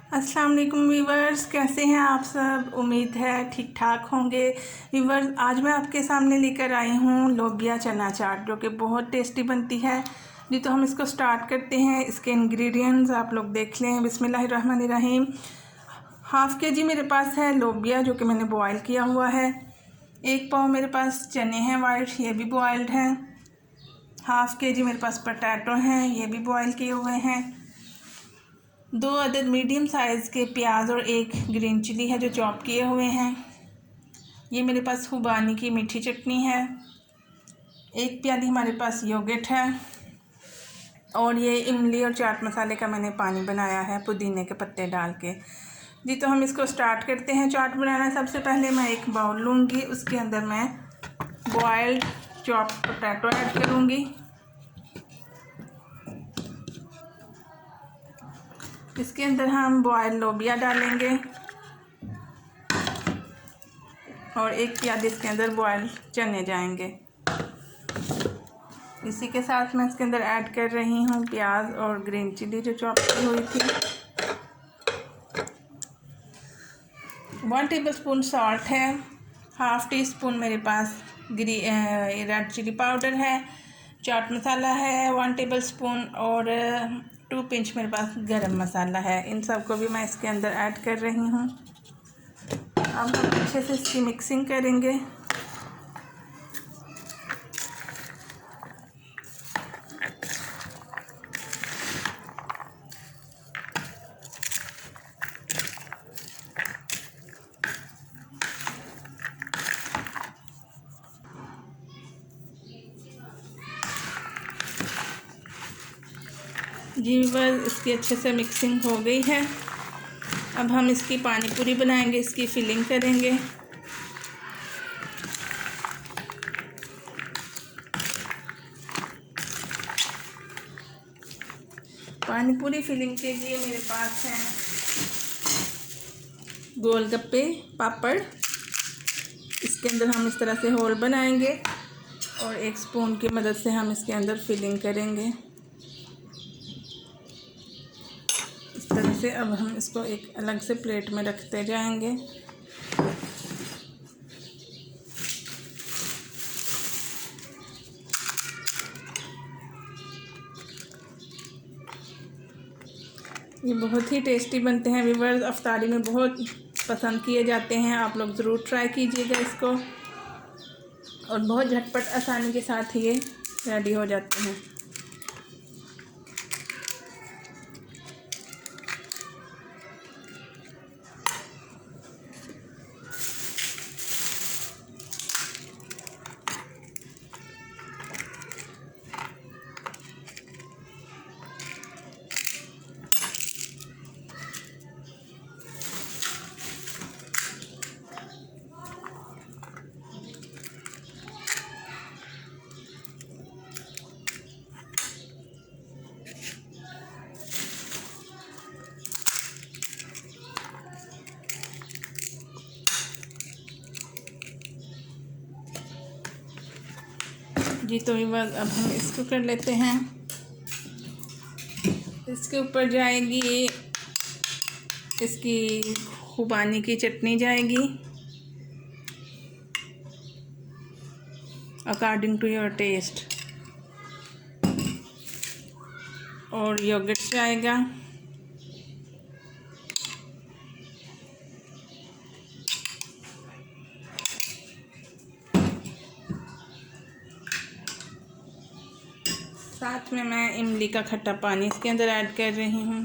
अस्सलाम वालेकुम व्यूवर्स, कैसे हैं आप सब। उम्मीद है ठीक ठाक होंगे। व्यूवर्स, आज मैं आपके सामने लेकर आई हूँ लोबिया चना चाट, जो कि बहुत टेस्टी बनती है। जी तो हम इसको स्टार्ट करते हैं। इसके इंग्रेडिएंट्स आप लोग देख लें। बिस्मिल्लाहिर्रहमानिर्रहीम। हाफ़ के जी मेरे पास है लोबिया, जो कि मैंने बॉयल किया हुआ है। 1 पाव मेरे पास चने हैं वाइट, ये भी बॉयल्ड हैं। हाफ़ के जी मेरे पास पोटैटो हैं, ये भी बॉयल किए हुए हैं। 2 अदद मीडियम साइज़ के प्याज और 1 ग्रीन चिली है जो चॉप किए हुए हैं। ये मेरे पास खुबानी की मीठी चटनी है। 1 प्याली हमारे पास योगर्ट है। और ये इमली और चाट मसाले का मैंने पानी बनाया है पुदीने के पत्ते डाल के। जी तो हम इसको स्टार्ट करते हैं चाट बनाना। सबसे पहले मैं एक बाउल लूँगी, उसके अंदर मैं बॉयल्ड चॉप पोटैटो ऐड करूँगी। इसके अंदर हम बॉयल लोबिया डालेंगे और 1 प्याली इसके अंदर बॉयल चने जाएंगे। इसी के साथ मैं इसके अंदर ऐड कर रही हूँ प्याज और ग्रीन चिली जो चॉप की हुई थी। 1 टेबलस्पून सॉल्ट है। हाफ़ टी स्पून मेरे पास रेड चिली पाउडर है। चाट मसाला है 1 टेबलस्पून और 2 पिंच मेरे पास गरम मसाला है। इन सब को भी मैं इसके अंदर ऐड कर रही हूँ। अब हम अच्छे से इसकी मिक्सिंग करेंगे। जी बस इसकी अच्छे से मिक्सिंग हो गई है। अब हम इसकी पानी पूरी बनाएंगे, इसकी फिलिंग करेंगे। पानी पूरी फिलिंग के लिए मेरे पास है गोलगप्पे पापड़। इसके अंदर हम इस तरह से होल बनाएंगे और 1 स्पून की मदद से हम इसके अंदर फिलिंग करेंगे इस तरह से। अब हम इसको एक अलग से प्लेट में रखते जाएंगे। ये बहुत ही टेस्टी बनते हैं व्यूअर्स, अफ्तारी में बहुत पसंद किए जाते हैं। आप लोग ज़रूर ट्राई कीजिएगा इसको। और बहुत झटपट आसानी के साथ ये रेडी हो जाते हैं। जी तो बस अब हम इसको कर लेते हैं। इसके ऊपर जाएगी इसकी खुबानी की चटनी जाएगी अकॉर्डिंग टू योर टेस्ट, और योगर्ट जाएगा। साथ में मैं इमली का खट्टा पानी इसके अंदर ऐड कर रही हूँ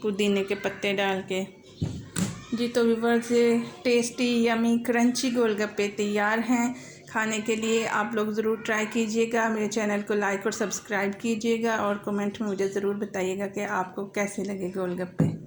पुदीने के पत्ते डाल के। जी तो व्यूअर्स, ये टेस्टी यमी क्रंची गोलगप्पे तैयार हैं खाने के लिए। आप लोग ज़रूर ट्राई कीजिएगा। मेरे चैनल को लाइक और सब्सक्राइब कीजिएगा और कमेंट में मुझे ज़रूर बताइएगा कि आपको कैसे लगे गोलगप्पे।